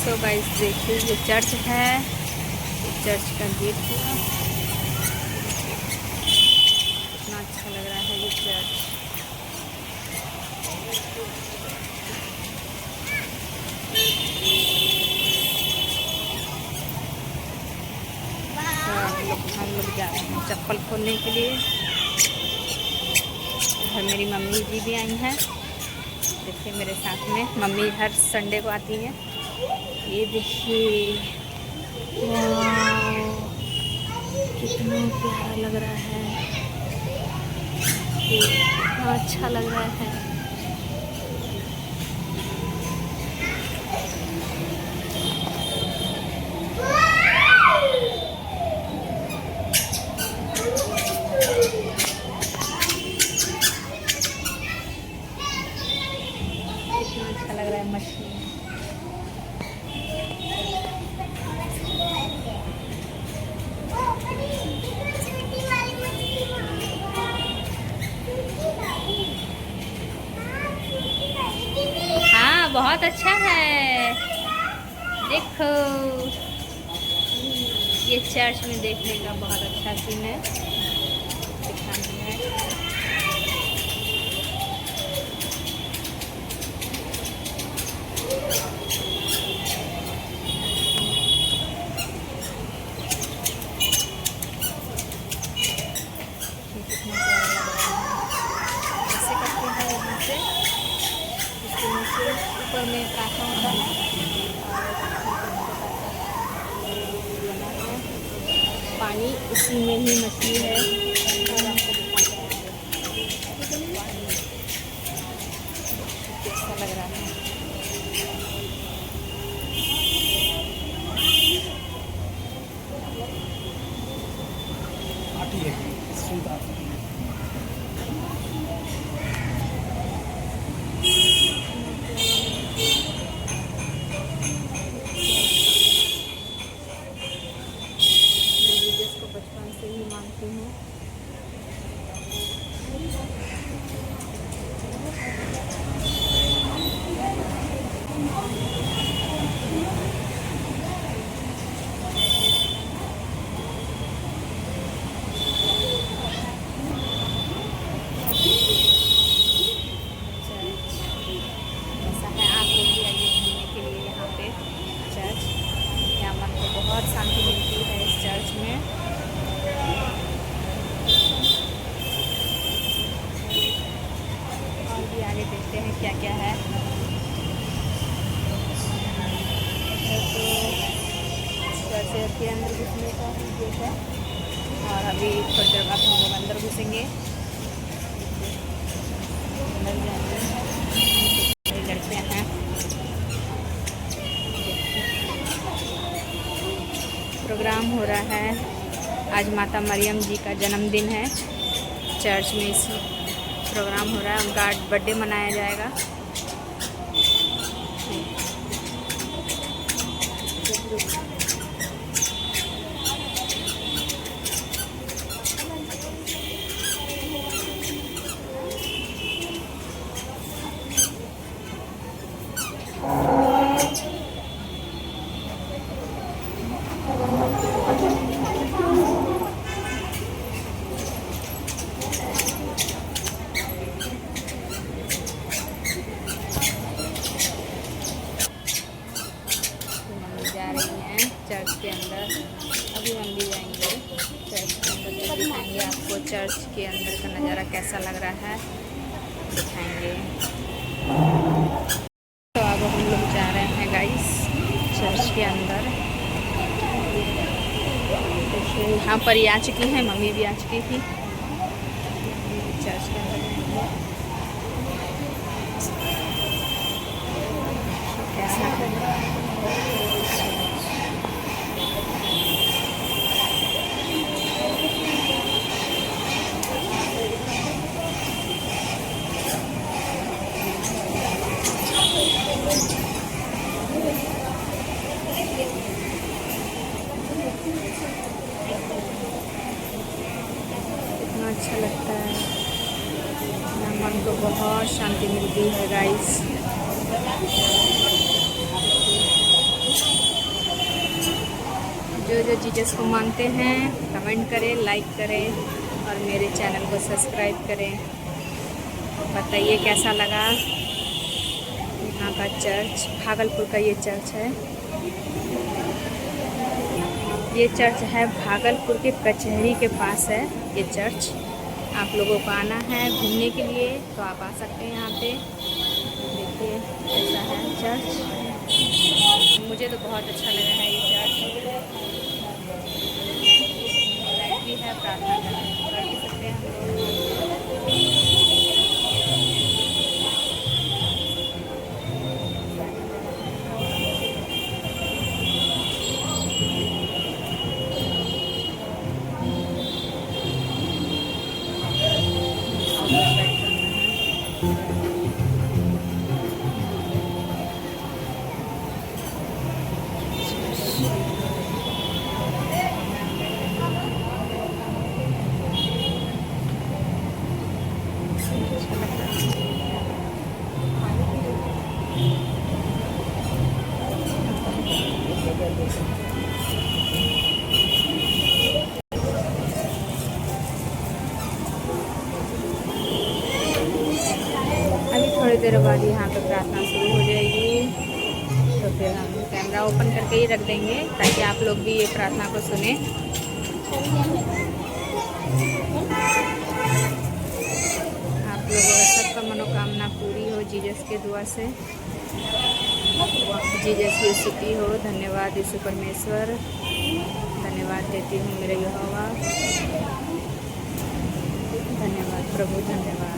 तो गाइस देखिए ये चर्च है, ये चर्च का गेट पूरा कितना अच्छा लग रहा है ये चर्च। हम लोग जा रहे हैं चप्पल खोलने के लिए। और मेरी मम्मी जी भी आई हैं, देखिए मेरे साथ में। मम्मी हर संडे को आती हैं। ये देखिए कितना प्यारा लग रहा है, कितना अच्छा लग रहा है। कितना अच्छा लग रहा है मछली। हाँ बहुत अच्छा है। देखो ये चर्च में देखने का बहुत अच्छा सीन है, दिखाना है। कितना प्यारा लग रहा है। ऐसे करते हैं यहाँ से, इसके नीचे ऊपर में प्रार्थना होता है और पानी उसी में ही मछली है। और आपको कैसा लग रहा है। बचपन से ही मानती हूँ। ऐसा है, आप लोग भी आइए घूमने के लिए यहाँ पे चर्च। यहाँ मन को बहुत शांति मिलती है इस चर्च में। और भी आगे देखते हैं क्या क्या है। तो चर्च के अंदर घुसने का ही गेट है और अभी थोड़ी देर बाद हम लोग अंदर घुसेंगे। अंदर जाएंगे, लड़कियाँ हैं। प्रोग्राम हो रहा है, आज माता मरियम जी का जन्मदिन है। चर्च में इस प्रोग्राम हो रहा है, उनका बर्थडे मनाया जाएगा। जा रही हैं चर्च के अंदर, अभी हम भी जाएंगे चर्च के अंदर, तो दिखाएंगे आपको चर्च के अंदर का नज़ारा कैसा लग रहा है, दिखाएंगे। तो अब हम लोग जा रहे हैं गाइस चर्च के अंदर। देखिए यहाँ पर ही आ चुकी हैं, मम्मी भी आ चुकी थी। चर्च के अंदर कैसा है। कितना अच्छा लगता है, मन को बहुत शांति मिलती है गाइस। जो जो जीसस को मानते हैं कमेंट करें, लाइक करें और मेरे चैनल को सब्सक्राइब करें। बताइए कैसा लगा यहाँ का चर्च। भागलपुर का ये चर्च है। ये चर्च है भागलपुर के कचहरी के पास है ये चर्च। आप लोगों को आना है घूमने के लिए तो आप आ सकते हैं यहाँ पे। देखिए कैसा है चर्च। मुझे तो बहुत अच्छा लगा है ये चर्च। लाइट भी है, प्रार्थना कर भी सकते हैं हम लोग। अभी थोड़ी देर बाद यहाँ पे प्रार्थना शुरू हो जाएगी तो फिर हम कैमरा ओपन करके ही रख देंगे ताकि आप लोग भी ये प्रार्थना को सुने। आप लोगों का सबका मनोकामना पूरी हो जीसस के दुआ से। जीसस की स्तुति हो। धन्यवाद यीशु परमेश्वर, धन्यवाद देती हूँ मेरे यहोवा। धन्यवाद प्रभु, धन्यवाद।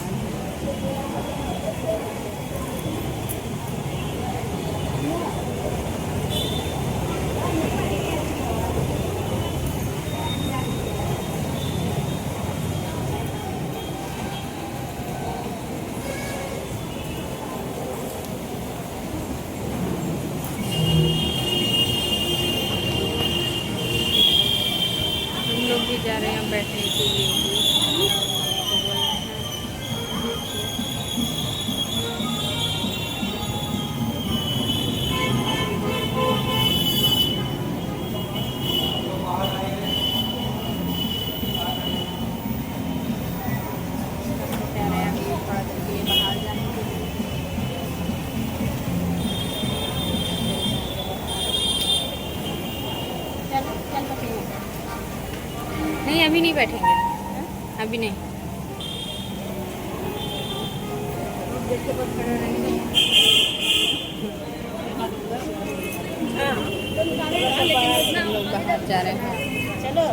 हम लोग भी जा रहे हैं बैठने के लिए। नहीं अभी नहीं बैठेंगे, अभी नहीं। हम लोग बाहर जा रहे हैं। चलो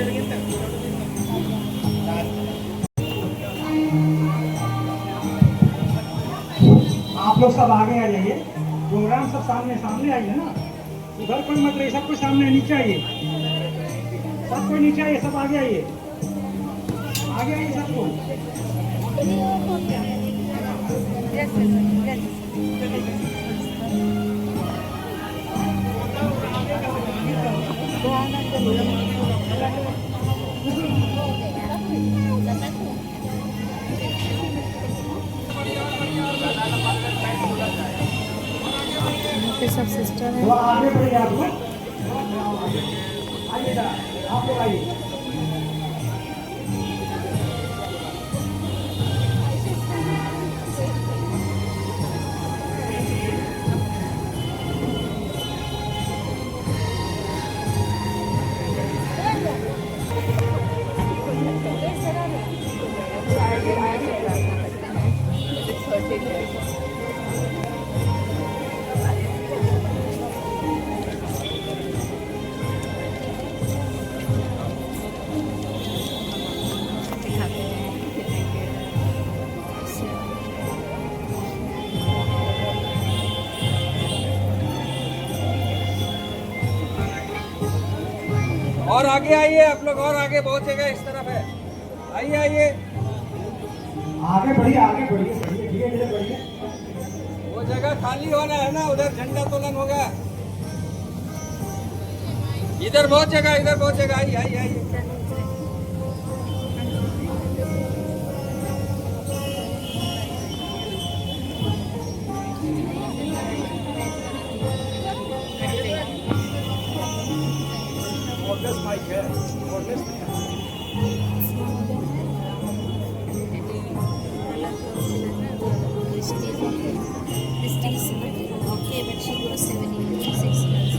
आप लोग सब आगे आ जाइए, प्रोग्राम सब सामने सामने आइए ना, इधर कोई मत रहिए, सब कुछ सामने नीचे आइए, सब कोई नीचे आइए, सब आगे आइए, आगे आइए सबको। सब सिस्टर है। थोड़ा आगे बढ़िए आप लोग, आइए आप लोग आइए। और आगे आइए आप लोग, और आगे बहुत जगह इस तरफ है, आइए आइए, आगे बढ़िए, आगे बढ़िए, बढ़िए धीरे धीरे बढ़िए। वो जगह खाली होना है ना, उधर झंडा तोलन होगा। इधर बहुत जगह, इधर बहुत जगह, आइए आइए आइए। Okay, but she goes 7 6 months.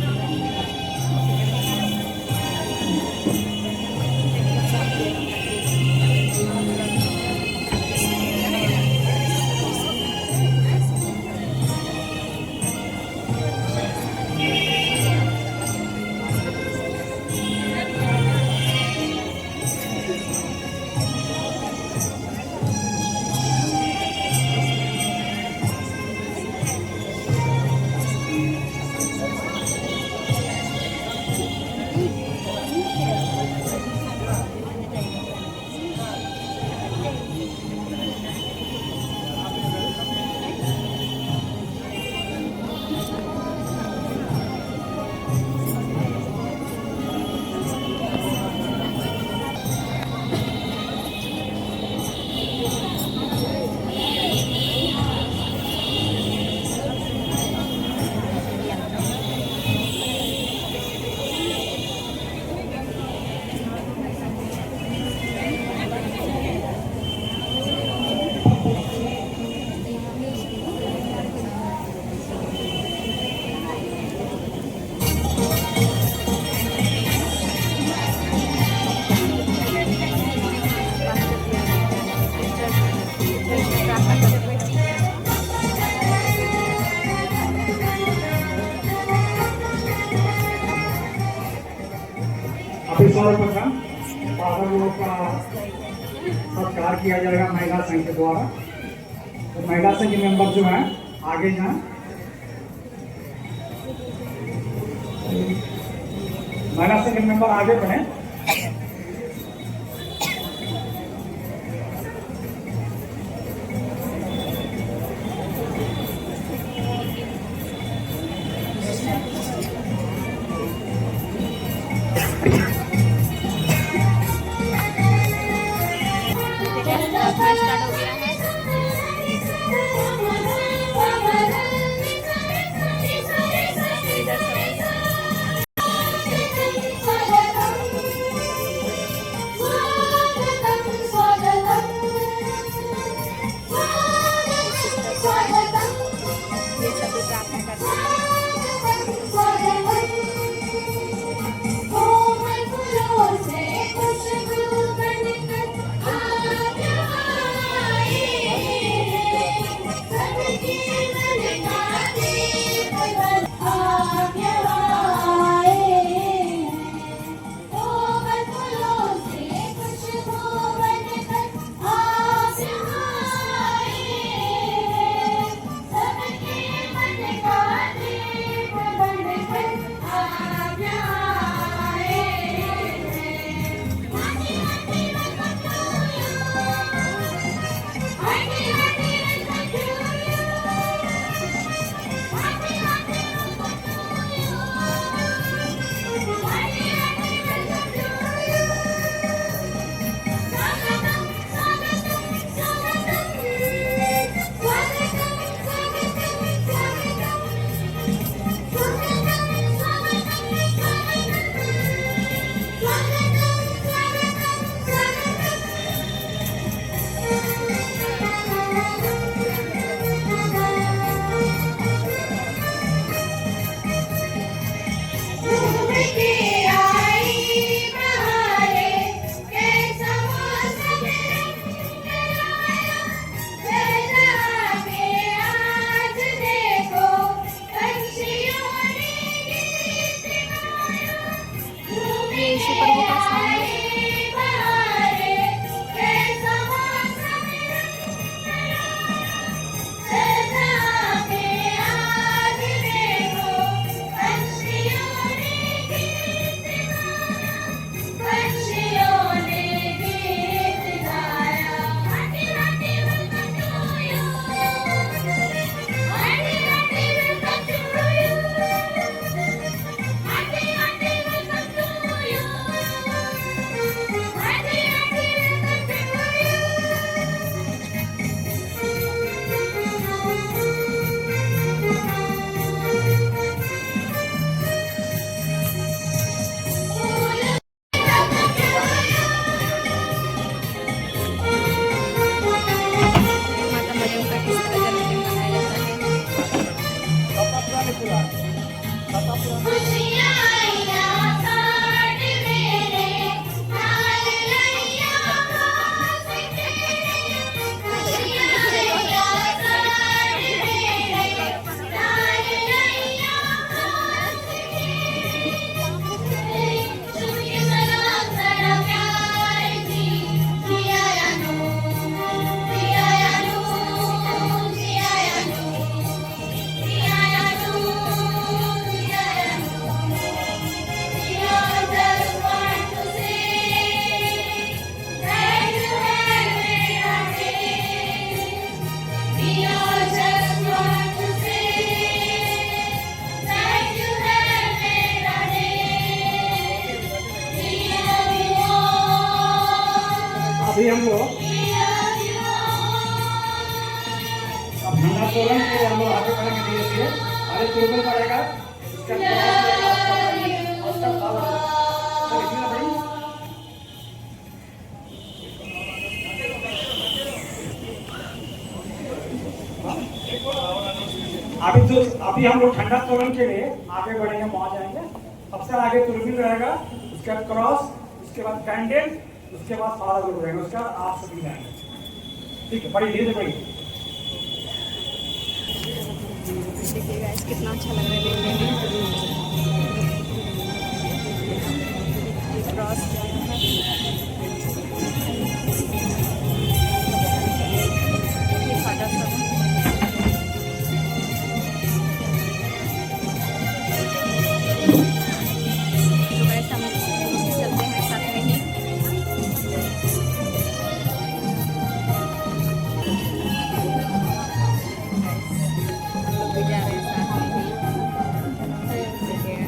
अभी सर्वप्रथम फादर लोग का सत्कार किया जाएगा महिला संघ के द्वारा। तो महिला संघ के मेंबर जो हैं आगे जाएं। महिला संघ के मेंबर आगे बढ़ें। स्टार्ट हो गया है। ये सभी प्रार्थना करते हैं। पुराने पुराने छाता पुराने अभी हम लोग अब झंडा तोलन के हम लोग आगे बढ़ेंगे धीरे धीरे आगे तुरंत पड़ेगा उसका भाई अभी हम लोग ठंडा तोलन के लिए आगे बढ़ेंगे वहां जाएंगे सबसे आगे तुरबिन रहेगा उसके बाद क्रॉस उसके बाद कैंडल उसके बाद सारा लोग रहेगा उसका आप सभी जाएंगे ठीक है बड़ी धीरे बड़ी देखिए गाइस कितना अच्छा लग रहा है देखने में ये क्रॉस जा रहा है ये फादर साहब तो गाइस हम चलते हैं साथ में ही भी जा रहे हैं साथ में ही देखिएगा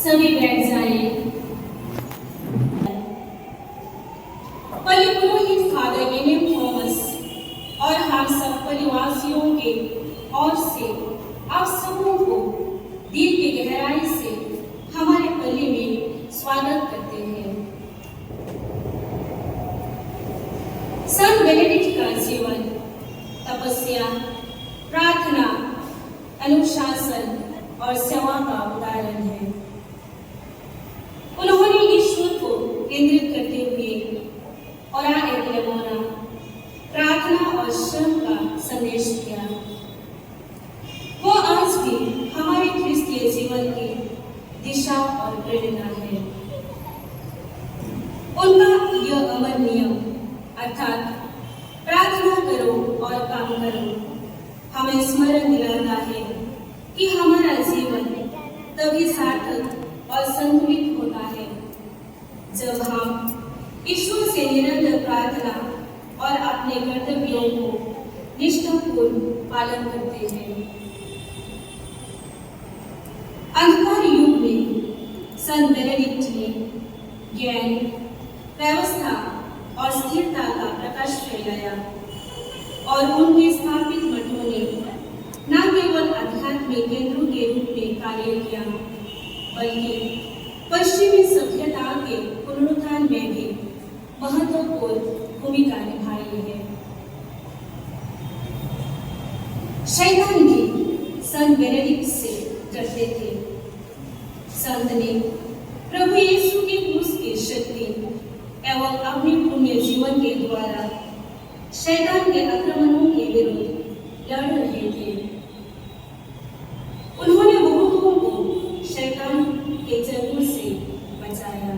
सभी बैठ जाए। पुरोहित फादर विलियम थॉमस और हम सब परिवासियों के ओर से आप सबों को दिल की गहराई से हमारे पल्ली में स्वागत करते हैं। संत बेनेडिक्ट का जीवन तपस्या, प्रार्थना, अनुशासन और सेवा का उदाहरण है। उन्होंने ईश्वर को केंद्रित करते हुए और प्रार्थना और श्रम का संदेश दिया। वो आज भी हमारे ख्रिस्तीय जीवन की दिशा और प्रेरणा है। उनका यह अमर नियम अर्थात प्रार्थना करो और काम करो हमें स्मरण दिलाता है कि हमारा जीवन तभी सार्थक और संतुलित होता है जब हम ईश्वर से निरंतर प्रार्थना और अपने कर्तव्यों को निष्ठापूर्ण पालन करते हैं। अंधकार युग में संत बेनेडिक्ट ने ज्ञान, व्यवस्था और स्थिरता का प्रकाश फैलाया और उनके स्थापित मठों ने न केवल आध्यात्मिक केंद्रों के रूप में कार्य किया बल्कि पश्चिमी सभ्यता के पुनरुत्थान में भी महत्वपूर्ण भूमिका निभाई है। शैतान भी संत बेनेडिक्ट से डरते थे। संत ने प्रभु यीशु के क्रूस की शक्ति एवं अपने पुण्य जीवन के द्वारा शैतान के आक्रमणों के विरुद्ध लड़ रहे थे। उन्होंने बहुतों को शैतान के चंगुल से बचाया।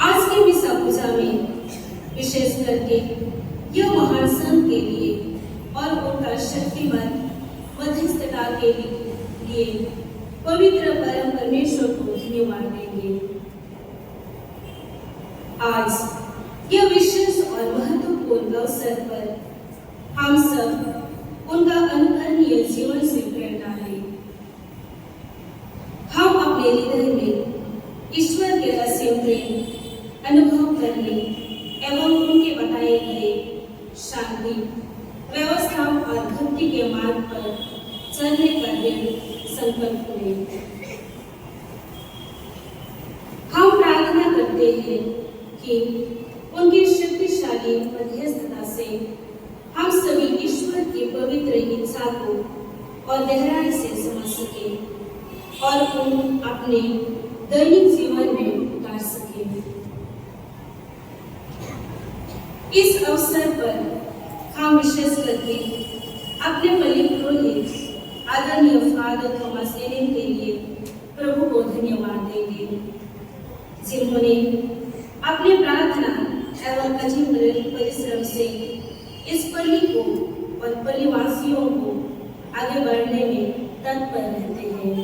आज के भी सब पूजा में विशेष करके यह महान संत के लिए और उनका शक्तिमत मध्यस्थता के लिए पवित्र परम परमेश्वर को धन्यवाद देंगे। आज यह विशेष और महत्वपूर्ण अवसर पर हम सब उनका अनुकरणीय जीवन से प्रेरणा है। हम अपने हृदय में ईश्वर के असीम प्रेम अनुभव करने एवं उनके बताए गए शांति, व्यवस्था और भक्ति के मार्ग पर चलने का दृढ़ संकल्प लें। हम प्रार्थना करते हैं कि उनकी शक्तिशाली मध्यस्थता से हम सभी ईश्वर की पवित्र इच्छा को और गहराई से समझ सके और उन अपने दैनिक जीवन में उतार सके। इस अवसर पर हम विशेष करके अपने बलि पुरोहित आदरणीय फादर थॉमस एलिन के लिए प्रभु को धन्यवाद देंगे, जिन्होंने अपने प्रार्थना एवं अजीब परिश्रम से इस पल्ली को और पल्लीवासियों को आगे बढ़ने में तत्पर रहते हैं।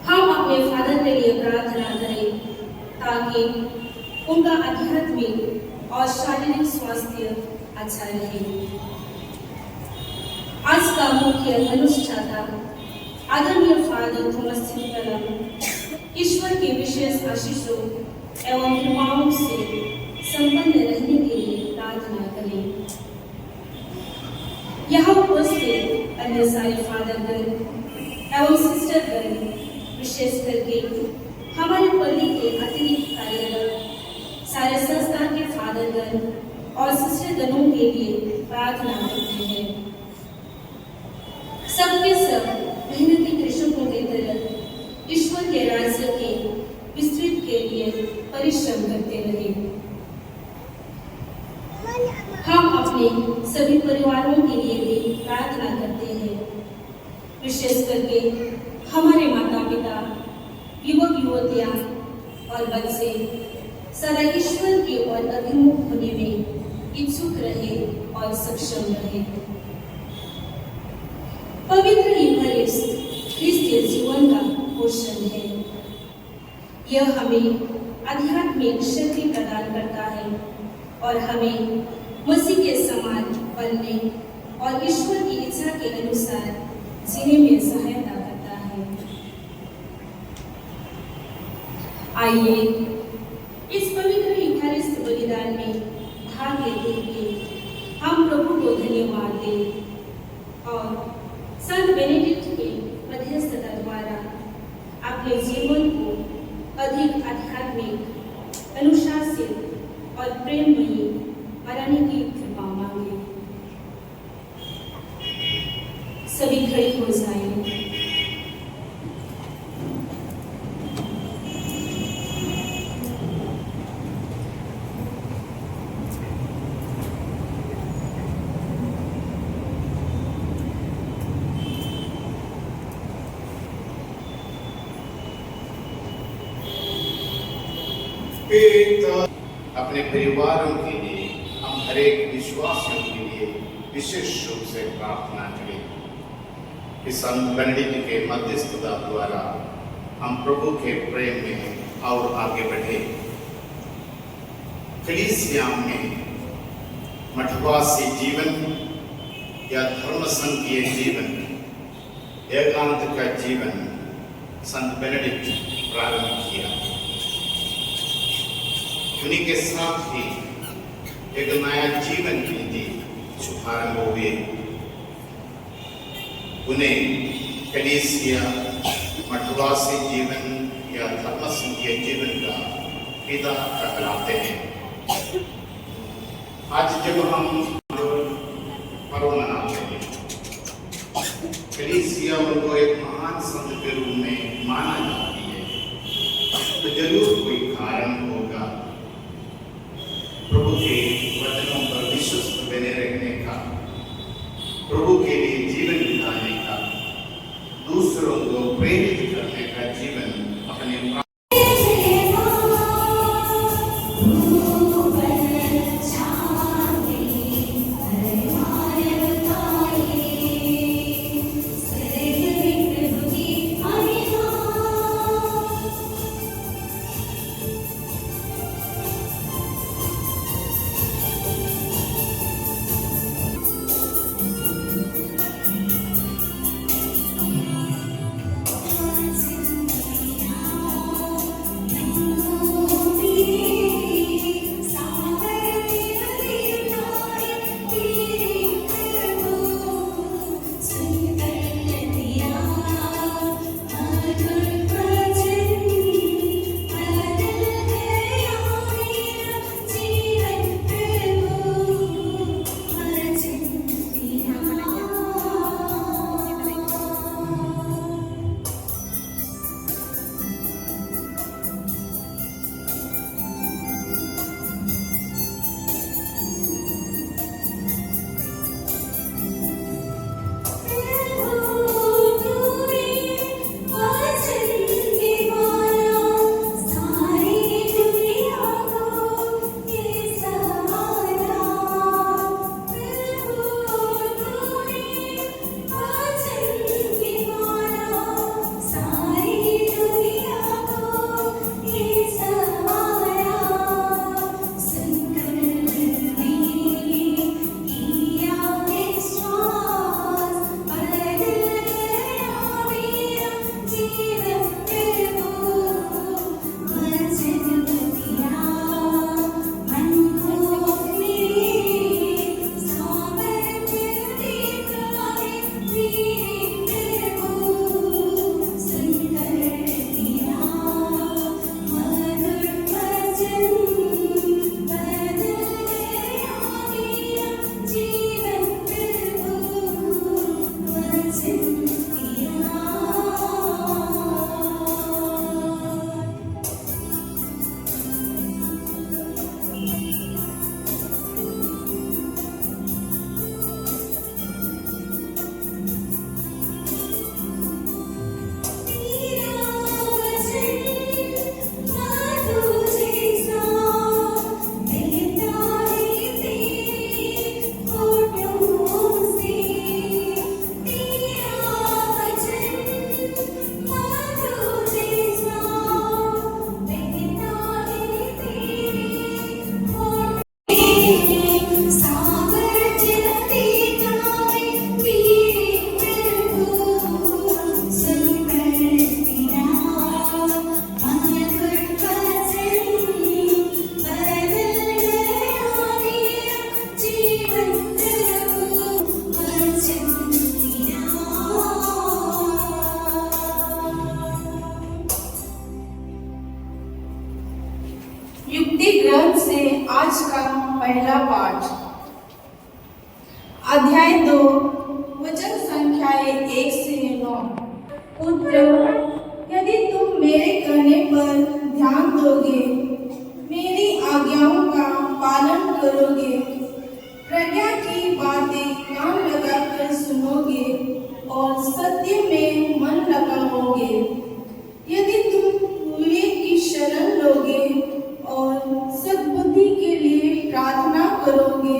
हम अपने फादर के लिए प्रार्थना करें ताकि उनका आध्यात्मिक और शारीरिक स्वास्थ्य अच्छा रहे। आज का मुख्य अनुष्ठाता आदरणीय फादर थॉमस सिंपलम ईश्वर के विशेष आशीषों एवं कृपाओं से संपन्न रहने के लिए प्रार्थना करें। यहाँ उपस्थित अन्य सारे फादरगण एवं सिस्टरगण, विशेष करके हमारे पल्ली के अतिरिक्त कार्यरत सारे संस्था के फादरगण और सिस्टरगणों के लिए प्रार्थना करते हैं। सबके सब मेहनती कृषकों की तरह ईश्वर के राज्य के विस्तृत के लिए परिश्रम करते रहे। हम अपने सभी परिवारों के लिए भी प्रार्थना करते हैं, विशेष करके हमारे माता पिता, युवक युवतियां और बच्चे सदा ईश्वर की ओर अभिमुख होने में इच्छुक रहे और सक्षम रहे। पवित्र यूकरिस्ट ख्रिस्तीय जीवन का पोषण है। यह हमें आध्यात्मिक शक्ति प्रदान करता है और हमें मसीह के समान बनने और ईश्वर की इच्छा के अनुसार जीने में सहायता करता है। आइए इस पवित्र यूकरिस्ट बलिदान में भाग लेते हुए हम प्रभु को धन्यवाद दें और संत बेनेडिक्ट के मध्यस्थता द्वारा अपने जीवन को अधिक आध्यात्मिक, अनुशासित और प्रेममयी बनाने की कृपा मांगे। सभी खड़े हो जाएं। अपने परिवारों के लिए, हम हर एक विश्वासियों के लिए विशेष रूप से प्रार्थना करें कि संत बेनेडिक्ट के मध्यस्थता द्वारा हम प्रभु के प्रेम में और आगे बढ़े। कलीसिया में मठवासी जीवन या धर्म संघीय जीवन, एकांत का जीवन संत बेनेडिक्ट प्रारंभ किया। उन्हीं के साथ ही एक नया जीवन नीति शुभारंभ हुए। उन्हें कलीसिया मठवासी जीवन या धर्म संघीय जीवन का पिता कहलाते हैं। आज जब हम पर्व मनाते हैं, कलीसिया उनको एक महान संत के रूप में माना जाती है, तो जरूर कोई कारण होगा। प्रभु के वचनों पर विश्वस्त बने रहने का, प्रभु के लिए जीवन बिताने का, दूसरों को प्रेरित करने का जीवन अपने युक्ति ग्रंथ से आज का पहला पाठ, अध्याय 2, वचन संख्या 1 से 9। पुत्र, यदि तुम मेरे कहने पर ध्यान दोगे, मेरी आज्ञाओं का पालन करोगे, प्रज्ञा की बातें कान लगाकर सुनोगे और सत्य में मन लगाओगे, यदि तुम विवेक की शरण लोगे और सद्बुद्धि के लिए प्रार्थना करोगे,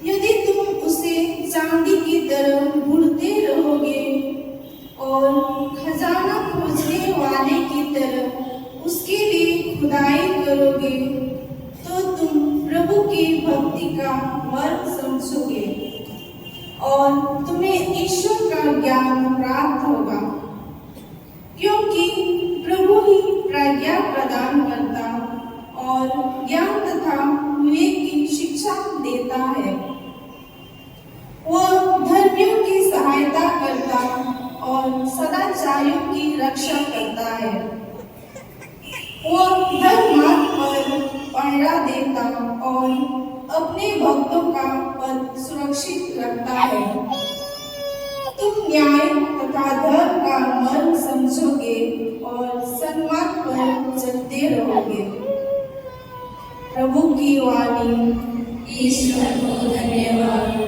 यदि तुम उसे चांदी की तरह ढूंढते रहोगे और खजाना खोजने वाले की तरह उसके लिए खुदाई करोगे, तो तुम प्रभु की भक्ति का मार्ग समझोगे और तुम्हें ईश्वर का ज्ञान प्राप्त होगा, क्योंकि प्रभु ही प्रज्ञा प्रदान करता और ज्ञान तथा विवेक की शिक्षा देता है। वह धर्मियों की सहायता करता और सदाचारियों की रक्षा करता है। वह धर्म मार्ग पर पहरा देता और अपने भक्तों का पद सुरक्षित रखता है। तुम न्याय तथा धर्म का मर्म समझोगे और सन्मार्ग पर चलते रहोगे। प्रभु की वाणी। ईश्वर को धन्यवाद।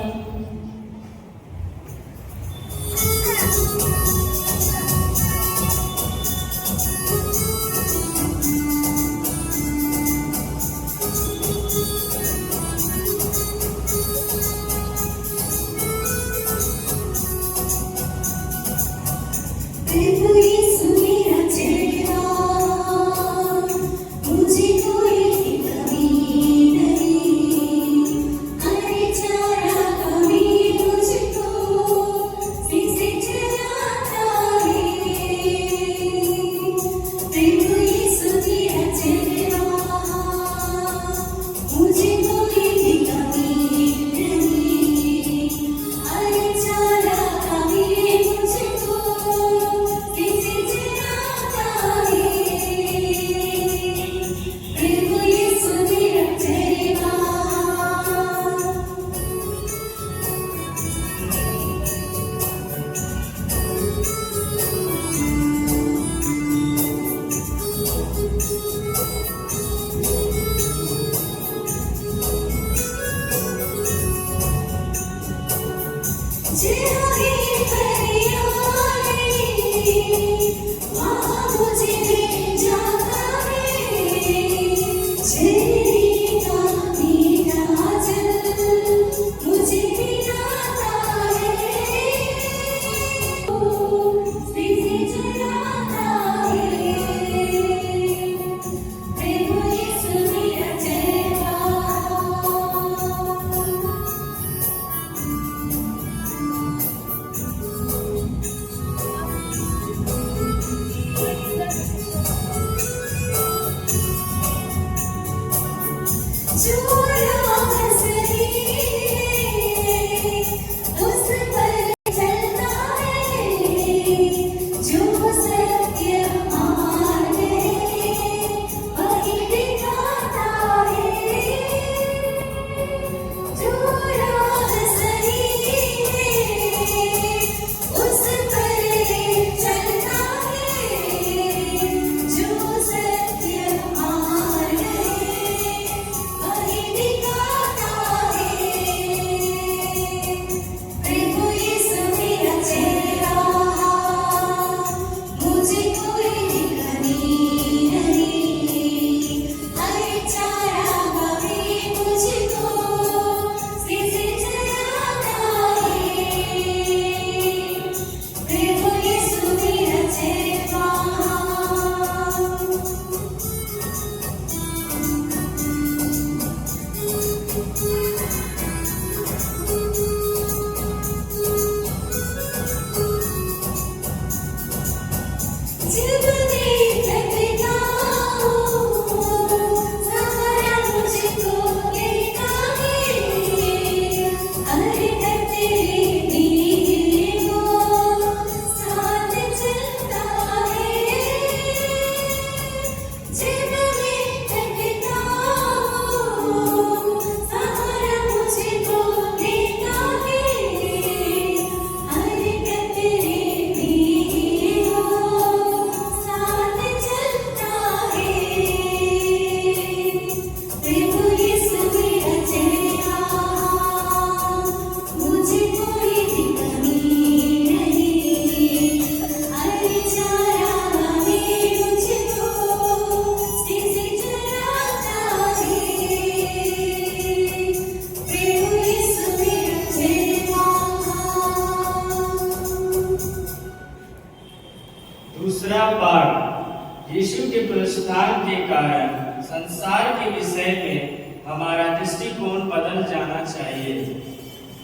दूसरा पाठ, यीशु के पुनरुत्थान के कारण संसार के विषय में हमारा दृष्टिकोण बदल जाना चाहिए।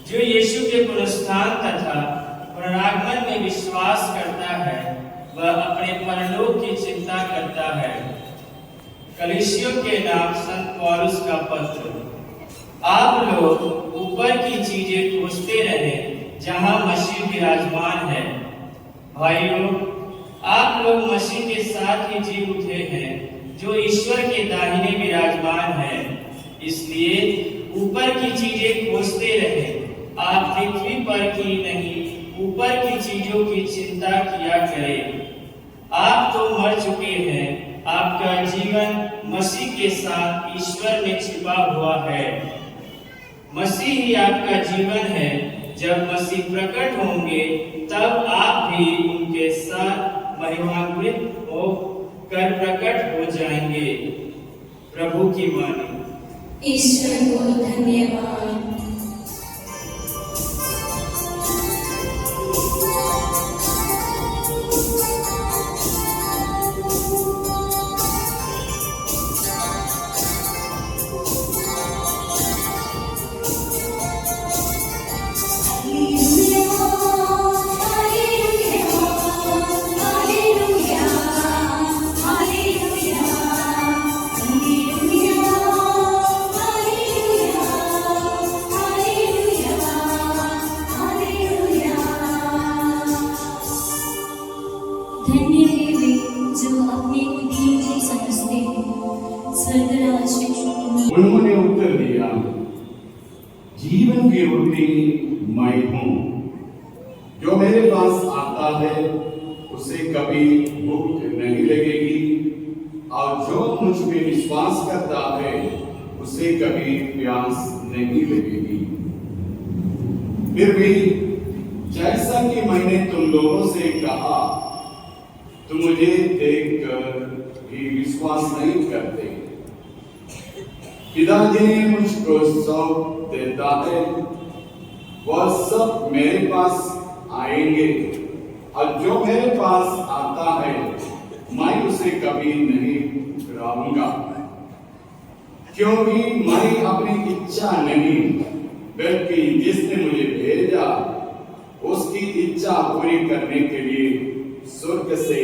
जो यीशु के पुनरुत्थान तथा पुनरागमन में विश्वास करता है वह अपने परलोक की चिंता करता है। कलीसियों के नाम संत पौलुस का पत्र। आप लोग ऊपर की चीजें खोजते रहें जहां मसीह विराजमान है। भाइयों, आप लोग मसीह के साथ ही जी उठे हैं जो ईश्वर के दाहिने विराजमान है। इसलिए ऊपर की चीजें खोजते रहें। आप पृथ्वी पर की नहीं ऊपर की चीजों की चिंता किया करें। आप तो मर चुके हैं, आपका जीवन मसीह के साथ ईश्वर में छिपा हुआ है। मसीह ही आपका जीवन है। जब मसीह प्रकट होंगे तब आप भी उनके साथ महिमान्वित होकर प्रकट हो जाएंगे। प्रभु की वाणी। ईश्वर को धन्यवाद। धन्य है वे जो अपने को दीन नहीं समझते, स्वर्गराज में। उन्होंने उत्तर दिया, जीवन की रोटी मैं हूँ। जो मेरे पास आता है उसे कभी भूख नहीं लगेगी और जो मुझ में विश्वास करता है उसे कभी प्यास नहीं लगेगी। फिर भी जैसा कि मैंने तुम लोगों से कहा, तुम मुझे देखकर भी विश्वास नहीं करते। पिताजी ने मुझको सौंप देता है, वह सब मेरे पास आएंगे, और जो मेरे पास आता है मैं उसे कभी नहीं गिराऊंगा, क्योंकि मैं अपनी इच्छा नहीं बल्कि जिसने मुझे भेजा उसकी इच्छा पूरी करने के लिए स्वर्ग से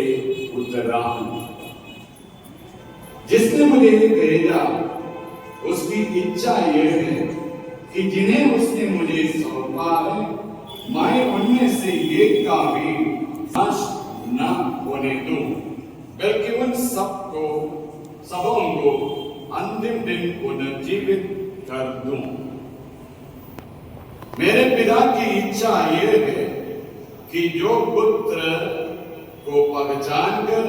उतरा हूं। जिसने मुझे भेजा उसकी इच्छा यह है कि जिन्हें उसने मुझे सौंपा है मैं उनमें से एक का भी नाश न होने दूं, बल्कि उन सबों को अंतिम दिन पुनर्जीवित कर दूं। मेरे पिता की इच्छा यह है कि जो पुत्र को पहचान कर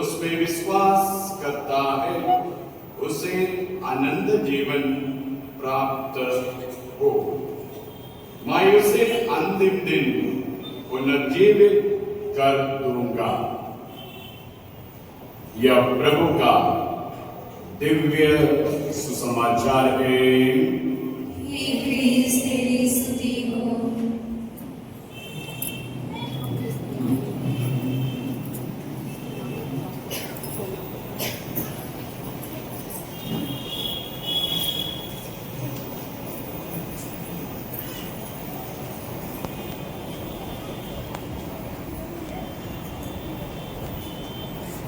उसमें विश्वास करता है उसे अनंत जीवन प्राप्त हो। मैं उसे अंतिम दिन पुनर्जीवित कर दूंगा। यह प्रभु का दिव्य सुसमाचार है। हे क्रिस्त तेरी स्तुति हो।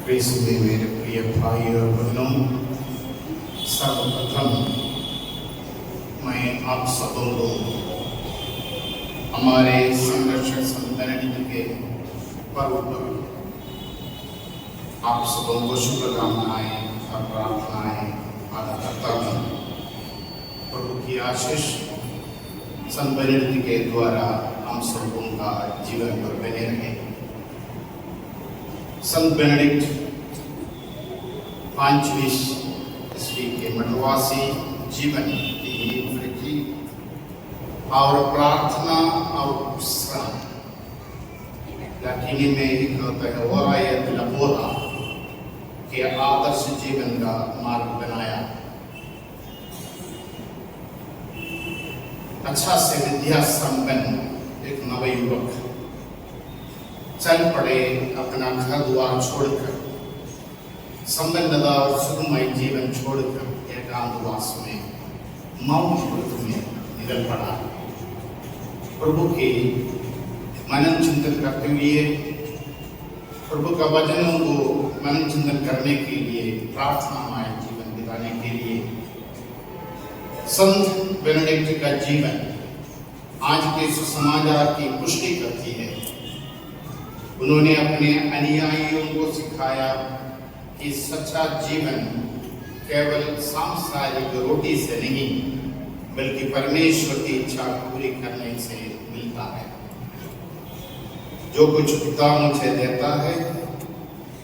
क्रिस्त में मेरे प्रिय भाई और बहनों, सर्वप्रथम मैं आप सबों को हमारे संरक्षक संत बेनेडिक्ट के पर्व पर आप सबों को शुभकामनाएं और प्रार्थनाएं अदा करता हूँ। प्रभु की आशीष संत बेनेडिक्ट के द्वारा हम सबों का जीवन पर बने रहे। संत बेनेडिक्ट 5वीं ईस्वी के मठवासी जीवन की वृद्धि और प्रार्थना और श्रम लैटिनी में ही कहते हैं ओराया लबोरा के आदर्श जीवन का मार्ग बनाया। अच्छा से विद्या संपन्न एक नवयुवक चल पड़े अपना घर द्वार छोड़कर, संबंधता और सुखमय जीवन छोड़कर एकांतवास में मौन व्रत में निकल पड़ा। प्रभु के मनन चिंतन करते हुए, प्रभु का वचनों को मनन चिंतन करने के लिए, प्रार्थनामय जीवन बिताने के लिए संत बेनेडिक्ट का जीवन आज के सुसमाचार की पुष्टि करती है। उन्होंने अपने अनुयायियों को सिखाया कि सच्चा जीवन केवल सांसारिक रोटी से नहीं बल्कि परमेश्वर की इच्छा पूरी करने से मिलता है। जो कुछ पिता मुझे देता है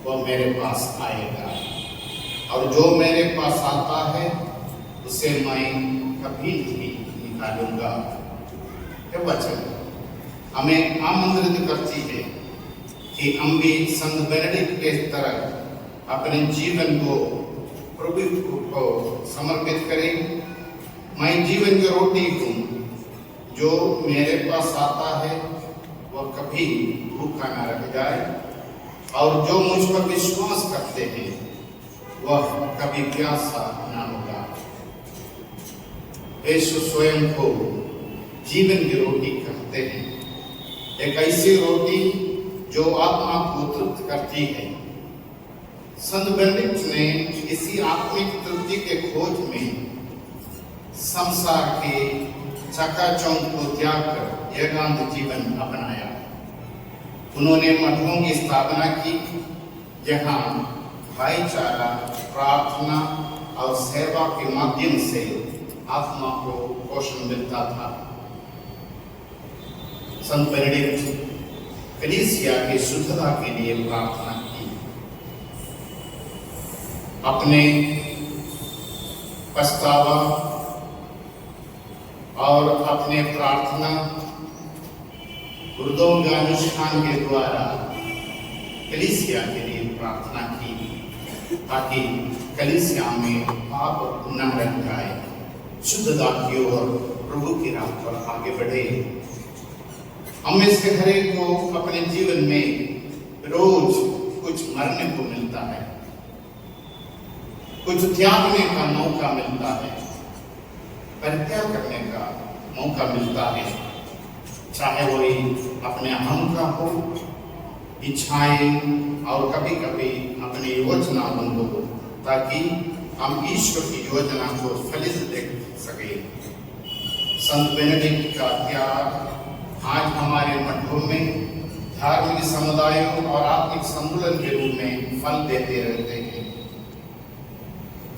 वह मेरे पास आएगा, और जो मेरे पास आता है उसे मैं कभी नहीं निकालूंगा। यह वचन हमें आमंत्रित करती है कि हम भी संत बेनेडिक्ट के तरह अपने जीवन को प्रभु को समर्पित करें। मैं जीवन की रोटी हूँ, जो मेरे पास आता है वह कभी भूखा न रह जाए, और जो मुझ पर विश्वास करते हैं वह कभी प्यासा न होगा। यीशु स्वयं को जीवन की रोटी कहते हैं, एक ऐसी रोटी जो आत्मा को तृप्त करती है। संत बेनेडिक्ट ने इसी आत्मिक तृप्ति के खोज में संसार के चकाचौंध को त्याग कर एकांत जीवन अपनाया। उन्होंने मठों की स्थापना की जहां भाईचारा, प्रार्थना और सेवा के माध्यम से आत्मा को पोषण मिलता था। संत बेनेडिक्ट कलीसिया की शुद्धता के लिए प्रार्थना की। अपने पछतावा और अपने प्रार्थना गुरुदों के अनुष्ठान के द्वारा कलीसिया के लिए प्रार्थना की, ताकि कलीसिया में पाप न रह जाए, शुद्धता की ओर प्रभु की राह पर आगे बढ़े। हम में से हर एक को अपने जीवन में रोज कुछ मरने को मिलता है, कुछ त्यागने का मौका मिलता है, परित्याग करने का मौका मिलता है, चाहे वही अपने अहम का हो, इच्छाएं और कभी कभी अपनी योजना हो, ताकि हम ईश्वर की योजना को फलित देख सके। संत बेनेडिक्ट का त्याग आज हमारे मठों में धार्मिक समुदायों और आत्मिक संतुलन के रूप में फल देते रहते हैं।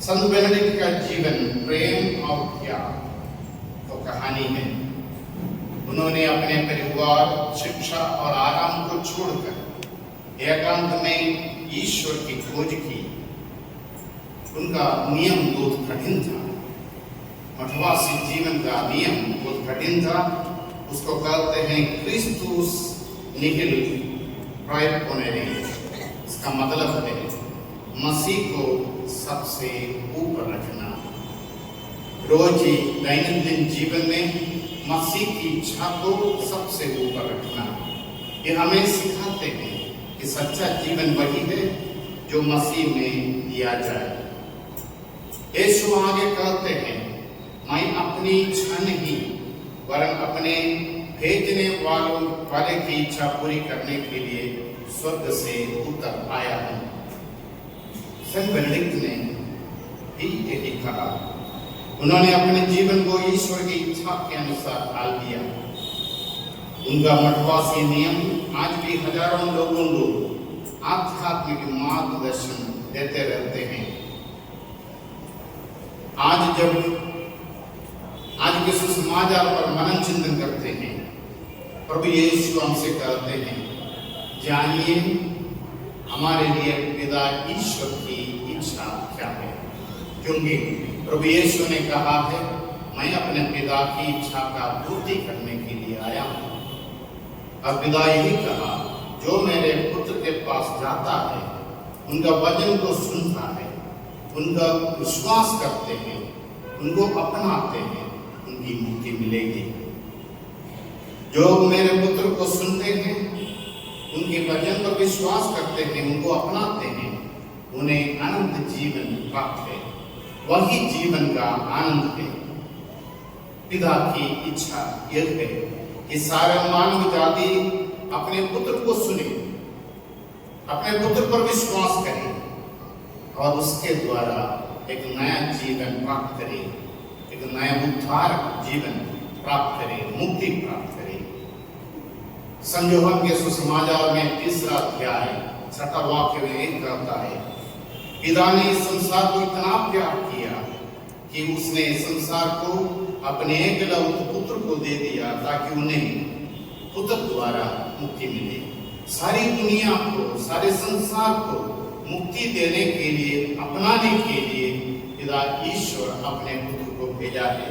संत बेनेडिक्ट का जीवन प्रेम और त्याग तो कहानी है। उन्होंने अपने परिवार, शिक्षा और आराम को छोड़कर एकांत में ईश्वर की खोज की। उनका नियम बहुत कठिन था, मठवासी जीवन का नियम बहुत कठिन था। उसको कहते हैं क्रिस्तुस निहिल प्रायोपोनेरे। इसका मतलब है मसीह को सबसे ऊपर रखना। रोजी दैनंदिन जीवन में मसीह की इच्छा को सबसे ऊपर रखना। ये हमें सिखाते हैं कि सच्चा जीवन वही है जो मसीह में दिया जाए। यीशु आगे कहते हैं, मैं अपनी इच्छा नहीं वरन अपने भेजने वाले की इच्छा पूरी करने के लिए स्वर्ग से उतर आया हूं। संत बेनेडिक्ट ने भी यही कहा। उन्होंने अपने जीवन को ईश्वर की इच्छा के अनुसार ढाल दिया। उनका मठवासी नियम आज भी हजारों लोगों को आध्यात्मिक मार्गदर्शन देते रहते हैं। आज के सुसमाचार पर मनन चिंतन करते हैं। प्रभु यीशु हमसे कहते हैं, जानिए हमारे लिए पिता ईश्वर की इच्छा क्या है, क्योंकि प्रभु यीशु ने कहा है, मैं अपने पिता की इच्छा का पूर्ति करने के लिए आया हूं। और पिता यही कहा, जो मेरे पुत्र के पास जाता है, उनका वचन को सुनता है, उनका विश्वास करते हैं, उनको अपनाते हैं, उनकी मुक्ति मिलेगी। जो मेरे पुत्र को सुनते हैं, उनके वचन पर विश्वास करते हैं, उनको अपनाते हैं, उन्हें अनंत जीवन प्राप्त है। वही जीवन का आनंद है। पिता की इच्छा यह है कि सारे मानव जाति अपने पुत्र को सुने, अपने पुत्र पर विश्वास करें और उसके द्वारा एक नया जीवन प्राप्त करे, एक नया उद्धार जीवन प्राप्त करे, मुक्ति प्राप्त करे। संत यूहन्ना के सुसमाचार में 3 अध्याय 6 वाक्य में एक कहता है, पिता ने इस संसार को इतना प्यार किया कि उसने संसार को अपने एकलौते पुत्र को दे दिया, ताकि उन्हें पुत्र द्वारा मुक्ति मिले। सारी दुनिया को, सारे संसार को मुक्ति देने के लिए, अपनाने के लिए पिता ईश्वर अपने पुत्र को भेजा है।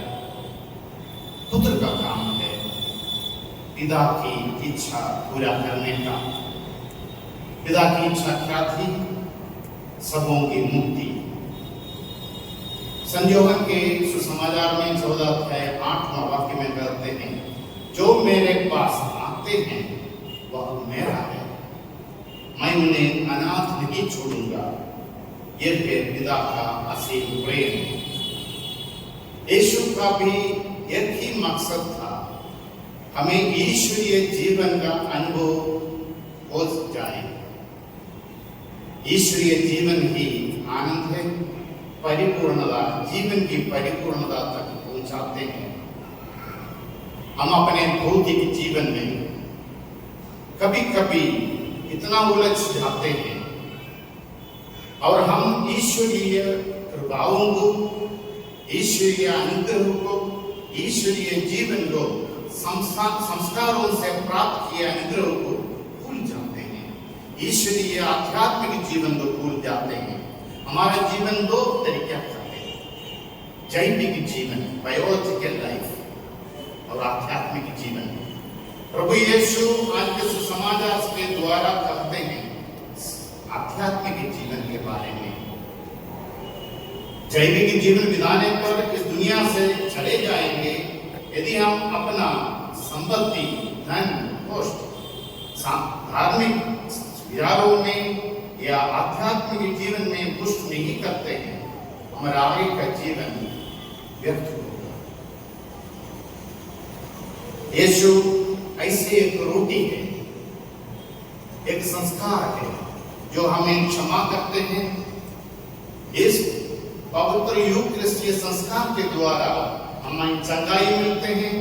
पुत्र का काम है पिता की इच्छा पूरा करने का। पिता की इच्छा क्या थी? सबों की मुक्ति। संत यूहन्ना के सुसमाचार में 14 अध्याय 8वां वाक्य में कहते हैं, जो मेरे पास आते हैं वह मेरा है, मैं उन्हें अनाथ नहीं छोड़ूंगा। यह है पिता का असीम प्रेम। यीशु का भी एक ही मकसद था, हमें ईश्वरीय जीवन का अनुभव हो जाए। ईश्वरीय जीवन ही आनंद है, परिपूर्णता, जीवन की परिपूर्णता तक पहुंचाते हैं। हम अपने भौतिक जीवन में कभी कभी इतना उलझ जाते हैं और हम ईश्वरीय कृपाओं को, ईश्वरीय अनुग्रह को, ईश्वरीय जीवन को, संस्कारों से प्राप्त किए अनुग्रह को भूल जाते हैं। ईश्वरीय आध्यात्मिक जीवन को भूल जाते हैं। हमारा जीवन 2 तरीके का है, जैविक जीवन, बायोलॉजिकल लाइफ, और आध्यात्मिक जीवन। प्रभु यीशु आज के सुसमाचार के द्वारा कहते हैं आध्यात्मिक जीवन के बारे में। जैविक जीवन बिताने पर इस दुनिया से चले जाएंगे यदि हम अपना संपत्ति, धन, पोस्ट धार्मिक विचारों में या आध्यात्मिक जीवन में पुष्ट नहीं करते हैं, हमारा आगे का जीवन व्यर्थ होगा। यीशु ऐसे एक रोटी है, एक संस्कार है जो हमें क्षमा करते हैं। इस पवित्र यूक्रिस्तीय संस्कार के द्वारा हमें चंगाई मिलते हैं,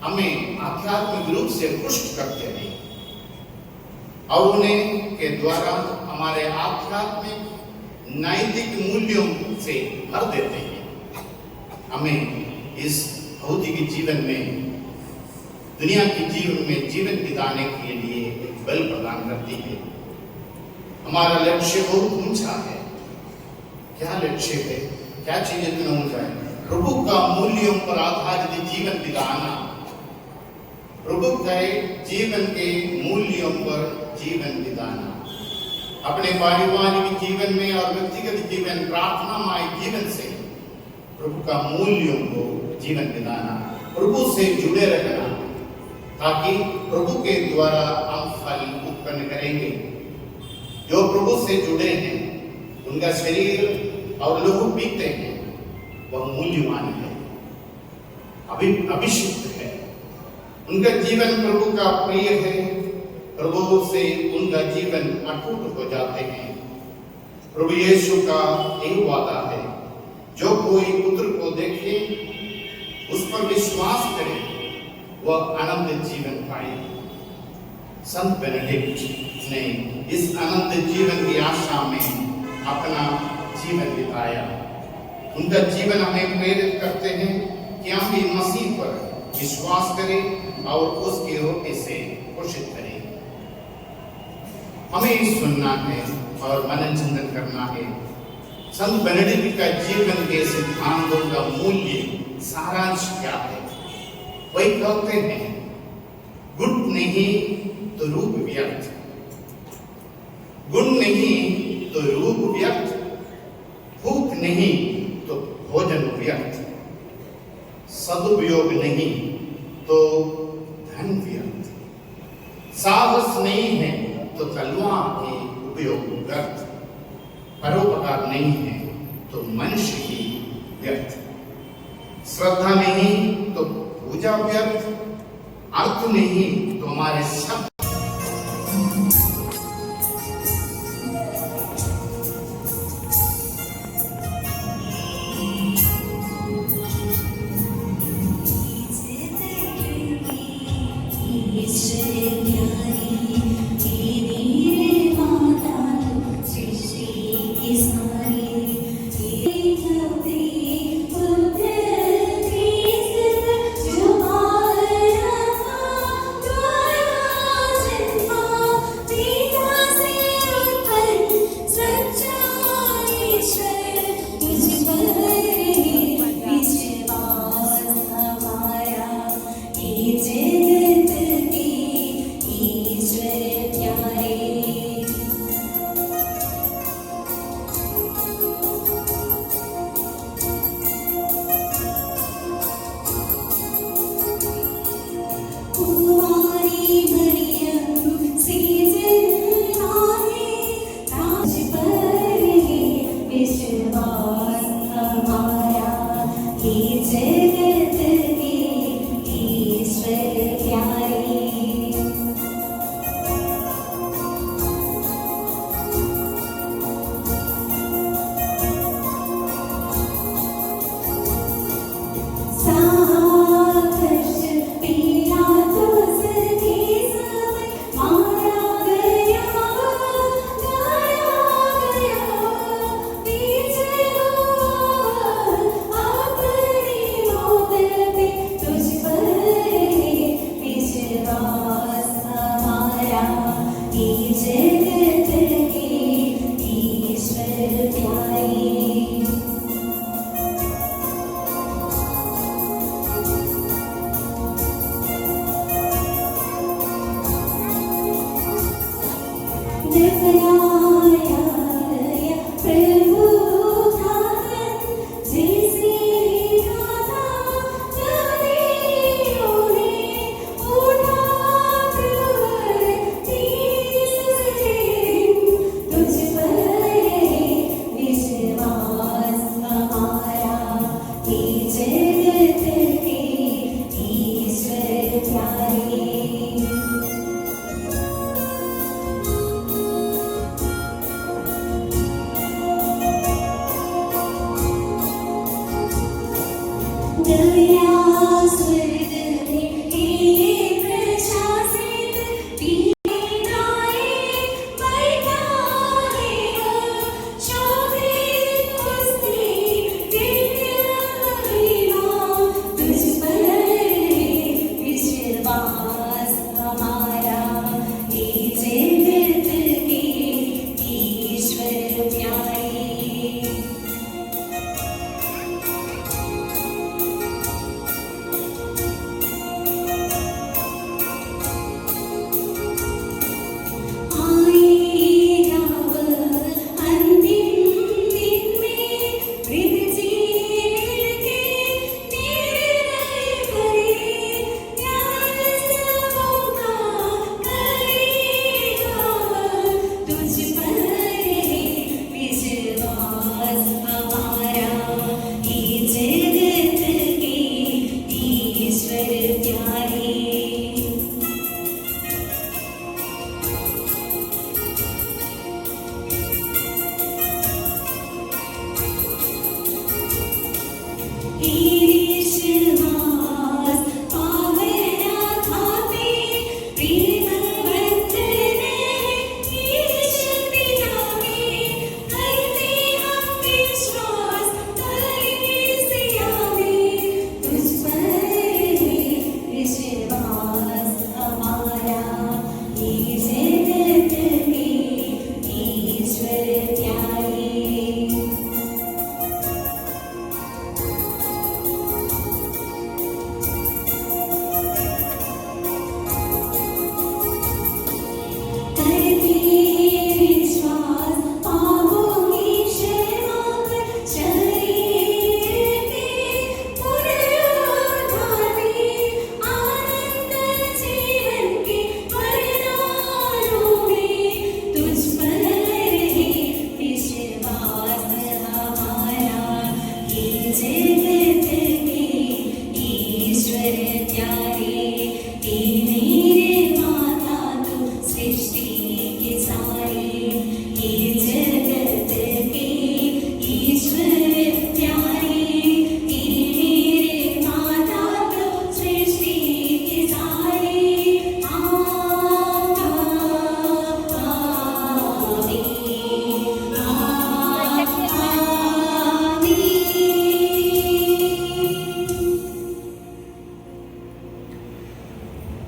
हमें आध्यात्मिक रूप से पुष्ट करते हैं और उन्हें के द्वारा हमारे आध्यात्मिक नैतिक मूल्यों से भर देते हैं। हमें इस भौतिक जीवन में, दुनिया के जीवन में जीवन बिताने के लिए एक बल प्रदान करती है। हमारा लक्ष्य बहुत ऊंचा है। क्या लक्ष्य है? क्या चीज इतना ऊंचा है? प्रभु का मूल्यों पर आधारित जीवन बिताना, प्रभु के जीवन के मूल्यों पर जीवन बिताना, अपने पारिवारिक जीवन में और व्यक्तिगत जीवन, प्रार्थनामय जीवन से प्रभु का मूल्यों को जीवन बिताना, प्रभु से जुड़े रहना, ताकि प्रभु के द्वारा हम फल उत्पन्न करेंगे। जो प्रभु से जुड़े हैं, उनका शरीर और लहू पीते हैं, वह मूल्यवान है, अभिषिक्त है। उनका जीवन प्रभु का प्रिय है, प्रभु से उनका जीवन अटूट हो जाते हैं। प्रभु यीशु का एक वादा है, जो कोई पुत्र को देखे, उस पर विश्वास करे, वह अनंत जीवन पाए। संत बेनेडिक्ट ने इस अनंत जीवन की आशा में अपना जीवन बिताया। उनका जीवन हमें प्रेरित करते हैं कि हम भी मसीह पर विश्वास करें और उसकी रोटी से पोषित करें। हमें सुनना है और मनन चिंतन करना है। संत बेनेडिक्ट का जीवन के सिद्धांतों का मूल्य सारांश क्या है? वही कहते हैं, गुण नहीं तो रूप व्यर्थ, गुण नहीं तो रूप व्यर्थ, भूख नहीं तो भोजन व्यर्थ, सदुपयोग नहीं तो धन व्यर्थ, साहस नहीं है तो तलवार के उपयोग व्यर्थ, परोपकार नहीं है तो मनुष्य ही व्यर्थ, श्रद्धा नहीं तो पूजा व्यर्थ, अर्थ नहीं तो हमारे सब जो जगत के ईश्वर प्यारे। दया स्वर्ग में तेरे प्रशासित पीड़ाए बैठा है वो शोभित पुस्ति दिव्य महिमा। तुझ पर है विश्वास हमारा, ये जगत के ईश्वर प्यारे।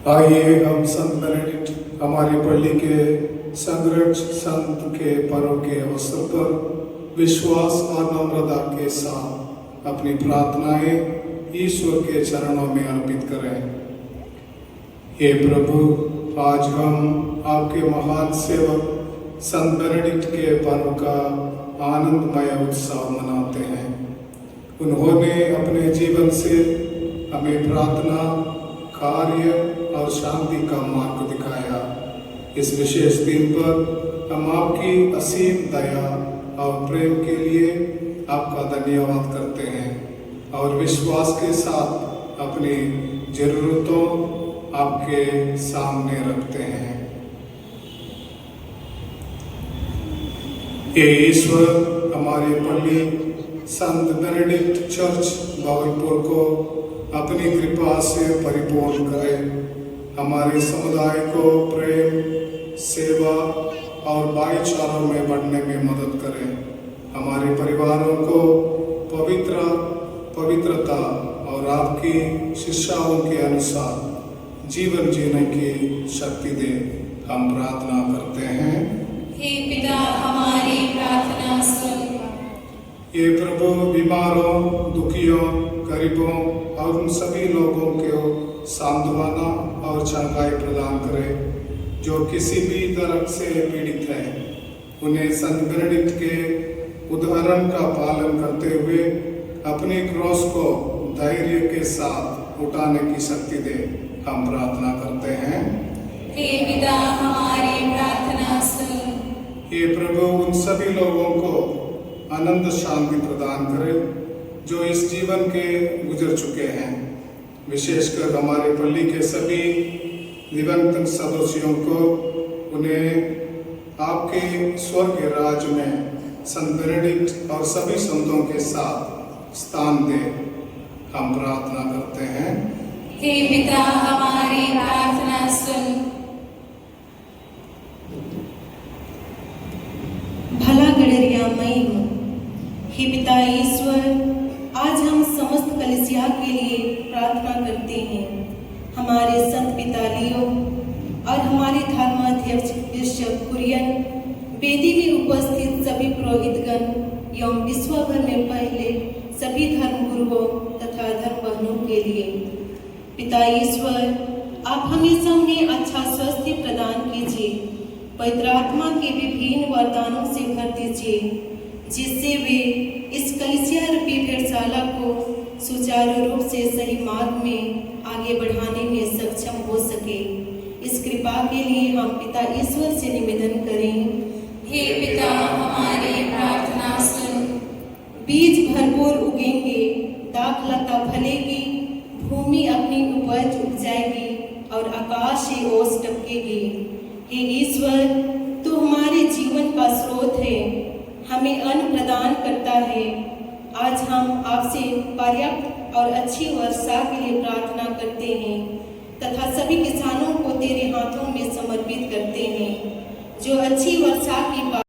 आइए हम संत बेनेडिक्ट हमारी पल्ली के संरक्षक संत के पर्व के अवसर पर विश्वास और नम्रता के साथ अपनी प्रार्थनाएं ईश्वर के चरणों में अर्पित करें। हे प्रभु, आज हम आपके महान सेवक संत बेनेडिक्ट के पर्व का आनंदमय उत्सव मनाते हैं। उन्होंने अपने जीवन से हमें प्रार्थना, कार्य और शांति का मार्ग दिखाया। इस विशेष दिन पर हम आपकी असीम दया और प्रेम के लिए आपका धन्यवाद करते हैं और विश्वास के साथ अपनी जरूरतों आपके सामने रखते हैं। ये ईश्वर हमारे पल्ली संत बेनेडिक्ट चर्च भागलपुर को अपनी कृपा से परिपूर्ण करें। हमारे समुदाय को प्रेम, सेवा और भाईचारों में बढ़ने में मदद करें। हमारे परिवारों को पवित्रता और आपकी शिक्षाओं के अनुसार जीवन जीने की शक्ति दे। हम प्रार्थना करते हैं। हे पिता, हमारी प्रार्थना सुन। ये प्रभु बीमारों, दुखियों, गरीबों और उन सभी लोगों को सांत्वना और चंगाई प्रदान करें जो किसी भी तरह से पीड़ित हैं। उन्हें संत बेनेडिक्ट के उदाहरण का पालन करते हुए अपने क्रॉस को धैर्य के साथ उठाने की शक्ति दे। हम प्रार्थना करते हैं। हे पिता, हमारी प्रार्थना सुन। ये प्रभु उन सभी लोगों को आनंद शांति प्रदान करे जो इस जीवन के गुजर चुके हैं। विशेषकर हमारे पल्ली के सभी दिवंगत सदस्यों को उन्हें आपके स्वर्ग के राज में संत बेनेडिक्ट और सभी संतों के साथ स्थान दे, हम प्रार्थना करते हैं। हे पिता हमारी प्रार्थना सुन। भला गडरिया मई हूँ। हे पिता ईश्वर, आज हम समस्त कलीसिया के लिए प्रार्थना करते हैं। हमारे संत पिता लियो और हमारे धर्माध्यक्ष बिशप कुरियन, वेदी में उपस्थित सभी पुरोहितगण एवं विश्व भर में पहले सभी धर्म गुरुओं तथा धर्म बहनों के लिए। पिता ईश्वर, आप हमेशा उन्हें अच्छा स्वास्थ्य प्रदान कीजिए, पवित्र आत्मा के विभिन्न वरदानों से भर दीजिए, जिससे वे इस कलीसिया रूपी भेड़शाला को सुचारू रूप से सही मार्ग में आगे बढ़ाने में सक्षम हो सके। इस कृपा के लिए हम पिता ईश्वर से निवेदन करें। हे पिता हमारी प्रार्थना सुन। बीज भरपूर उगेंगे, दाख लता फलेगी, भूमि अपनी उपज उपजाएगी और आकाश से ओस टपकेगी। हे ईश्वर, तू हमारे जीवन का स्रोत है, हमें अन्न प्रदान करता है। आज हम आपसे पर्याप्त और अच्छी वर्षा के लिए प्रार्थना करते हैं तथा सभी किसानों को तेरे हाथों में समर्पित करते हैं, जो अच्छी वर्षा की बात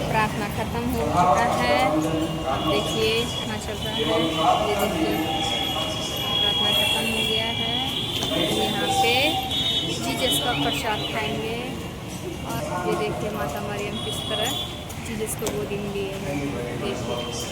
प्रार्थना खत्म हो चुका है। अब देखिए कितना चल रहा है, ये देखिए प्रार्थना खत्म हो गया है। यहाँ पे जीसस का प्रसाद खाएंगे और ये देखिए माता मरियम किस तरह जीसस को गोदी में लिए हैं। देखिए